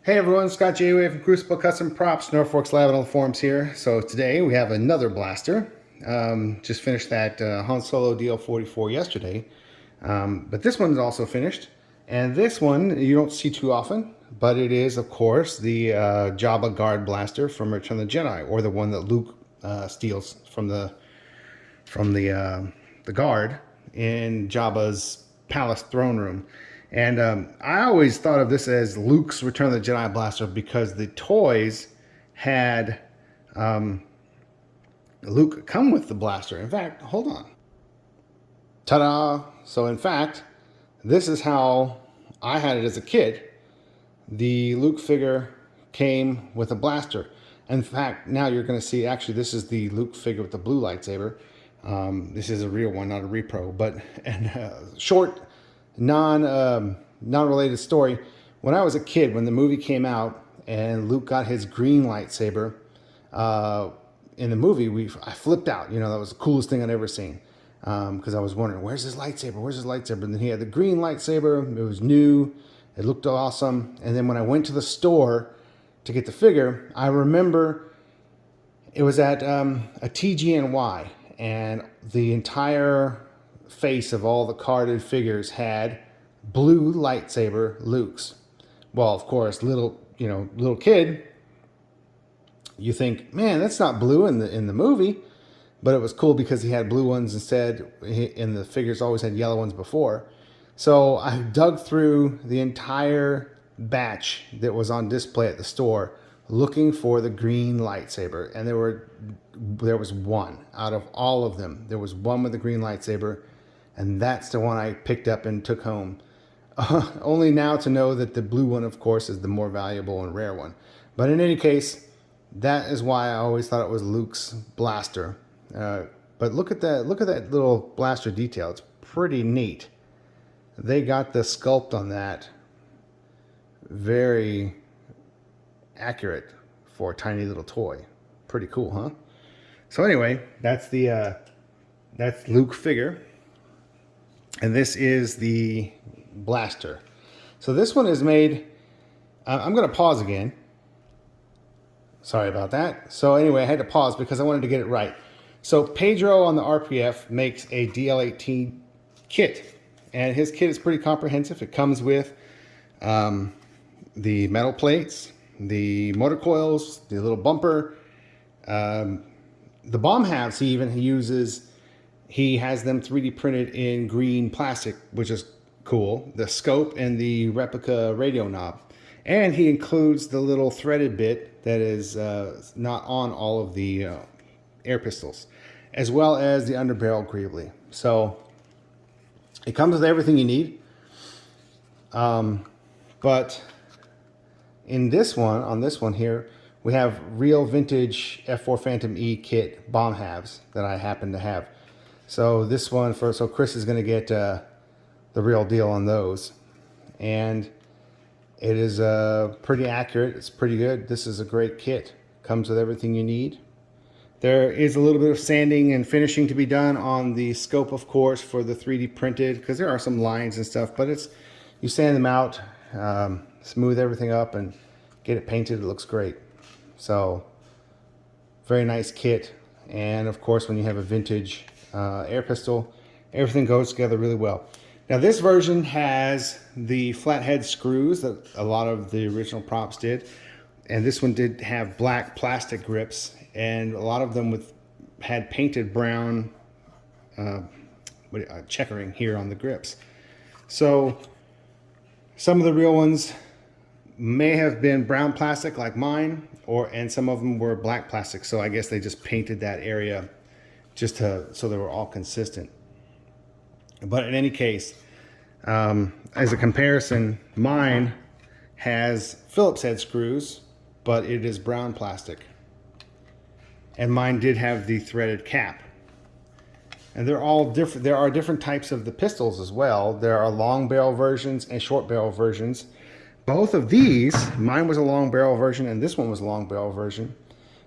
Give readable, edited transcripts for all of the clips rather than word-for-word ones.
Hey everyone, Scott J. from Crucible Custom Props, Norfolk's Lab and all the forums here. So today we have another blaster. Just finished that Han Solo DL44 yesterday, but this one's also finished. And this one you don't see too often, but it is of course the Jabba Guard blaster from Return of the Jedi, or the one that Luke steals from the guard in Jabba's palace throne room. And I always thought of this as Luke's Return of the Jedi blaster because the toys had Luke come with the blaster. In fact, hold on. Ta-da! So in fact, this is how I had it as a kid. The Luke figure came with a blaster. In fact, now you're going to see, actually, this is the Luke figure with the blue lightsaber. This is a real one, not a repro. But, and short, non-related story. When I was a kid, when the movie came out and Luke got his green lightsaber, in the movie, I flipped out. You know, that was the coolest thing I'd ever seen. Because I was wondering, where's his lightsaber? Where's his lightsaber? And then he had the green lightsaber. It was new. It looked awesome. And then when I went to the store to get the figure, I remember it was at a TGNY, and the entire face of all the carded figures had blue lightsaber Luke's. Well, of course, little kid, you think, man, that's not blue in the movie. But it was cool because he had blue ones instead, and the figures always had yellow ones before. So I dug through the entire batch that was on display at the store looking for the green lightsaber. And there was one out of all of them. There was one with the green lightsaber, and that's the one I picked up and took home. Only now to know that the blue one, of course, is the more valuable and rare one. But in any case, that is why I always thought it was Luke's blaster. But look at that little blaster detail. It's pretty neat. They got the sculpt on that very accurate for a tiny little toy. Pretty cool, huh? So anyway, that's Luke figure. And this is the blaster. So this one is made, I'm going to pause again. Sorry about that. So anyway, I had to pause because I wanted to get it right. So Pedro on the RPF makes a DL18 kit, and his kit is pretty comprehensive. It comes with the metal plates, the motor coils, the little bumper, the bomb halves he uses. He has them 3D printed in green plastic, which is cool. The scope and the replica radio knob. And he includes the little threaded bit that is not on all of the air pistols, as well as the underbarrel greebly. So it comes with everything you need. But in this one, on this one here, we have real vintage F4 Phantom E kit bomb halves that I happen to have. So this one, so Chris is going to get the real deal on those. And it is pretty accurate. It's pretty good. This is a great kit. Comes with everything you need. There is a little bit of sanding and finishing to be done on the scope, of course, for the 3D printed, because there are some lines and stuff, but you sand them out, smooth everything up, and get it painted. It looks great. So, very nice kit. And of course, when you have a vintage air pistol, everything goes together really well. Now, this version has the flathead screws that a lot of the original props did. And this one did have black plastic grips, and a lot of them had painted brown checkering here on the grips. So some of the real ones may have been brown plastic like mine, and some of them were black plastic. So I guess they just painted that area so they were all consistent. But in any case, as a comparison, mine has Phillips head screws, but it is brown plastic. And mine did have the threaded cap. And they're all different. There are different types of the pistols as well. There are long barrel versions and short barrel versions. Both of these, mine was a long barrel version and this one was a long barrel version.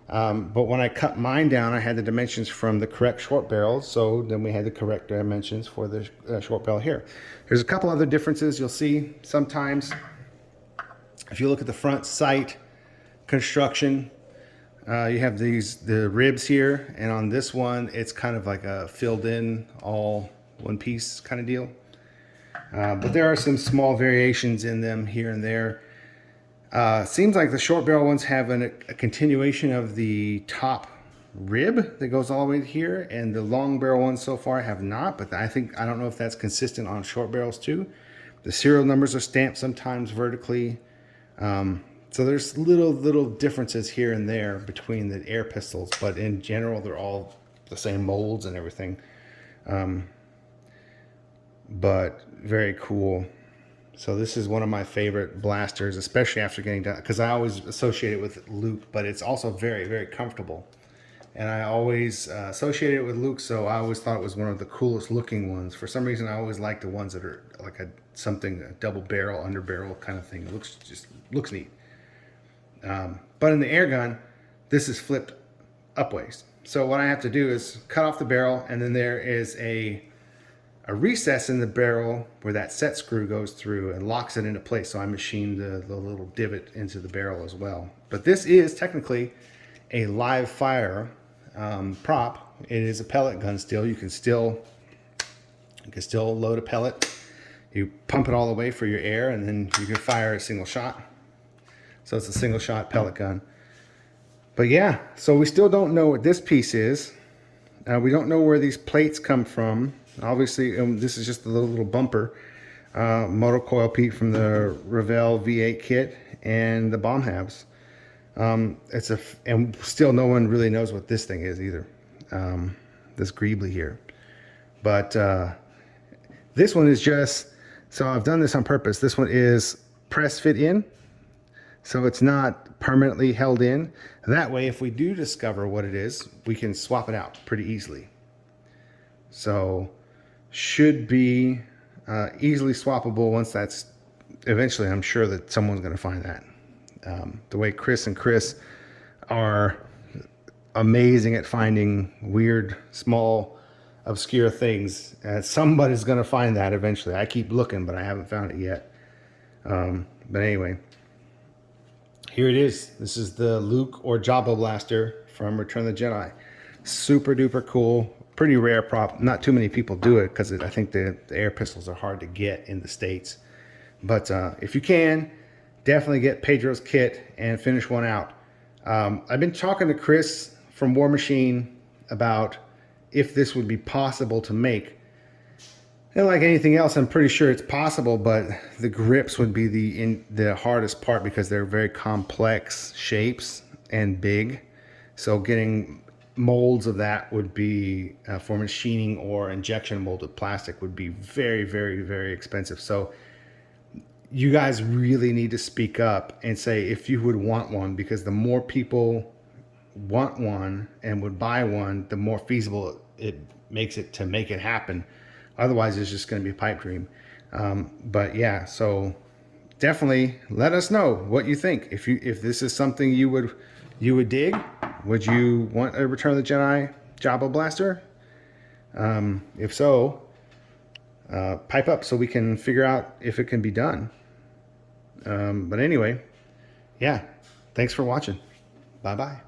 But when I cut mine down, I had the dimensions from the correct short barrel. So then we had the correct dimensions for the short barrel here. There's a couple other differences you'll see sometimes. If you look at the front sight construction, you have the ribs here, and on this one, it's kind of like a filled in, all one piece kind of deal. But there are some small variations in them here and there. Seems like the short barrel ones have a continuation of the top rib that goes all the way to here, and the long barrel ones so far have not, but I don't know if that's consistent on short barrels too. The serial numbers are stamped sometimes vertically. So there's little differences here and there between the air pistols, but in general, they're all the same molds and everything. But very cool. So this is one of my favorite blasters, especially after getting done, because I always associate it with Luke, but it's also very, very comfortable. And I always associated it with Luke, so I always thought it was one of the coolest looking ones. For some reason, I always like the ones that are like a double barrel, under barrel kind of thing. It looks neat. But in the air gun, this is flipped upways. So what I have to do is cut off the barrel, and then there is a recess in the barrel where that set screw goes through and locks it into place. So I machined the little divot into the barrel as well. But this is technically a live fire prop. It is a pellet gun still. You can still load a pellet. You pump it all the way for your air, and then you can fire a single shot. So it's a single shot pellet gun. But yeah, so we still don't know what this piece is. We don't know where these plates come from. Obviously, this is just a little bumper. Motor coil peak from the Revell V8 kit and the bomb halves. And still no one really knows what this thing is either. This Greebly here. But this one is just, so I've done this on purpose. This one is press fit in. So it's not permanently held in. That way, if we do discover what it is, we can swap it out pretty easily. So should be easily swappable once that's, eventually I'm sure that someone's going to find that. The way Chris and Chris are amazing at finding weird, small, obscure things. Somebody's going to find that eventually. I keep looking, but I haven't found it yet. But anyway. Here it is. This is the Luke or Jabba blaster from Return of the Jedi. Super duper cool. Pretty rare prop. Not too many people do it because I think the air pistols are hard to get in the States. But if you can, definitely get Pedro's kit and finish one out. I've been talking to Chris from War Machine about if this would be possible to make. And like anything else, I'm pretty sure it's possible, but the grips would be the hardest part because they're very complex shapes and big. So getting molds of that would be, for machining or injection molded plastic, would be very, very, very expensive. So you guys really need to speak up and say if you would want one, because the more people want one and would buy one, the more feasible it makes it to make it happen. Otherwise, it's just going to be a pipe dream. But yeah, so definitely let us know what you think. If this is something you would dig, would you want a Return of the Jedi Jabba blaster? If so, pipe up so we can figure out if it can be done. But anyway, yeah, thanks for watching. Bye-bye.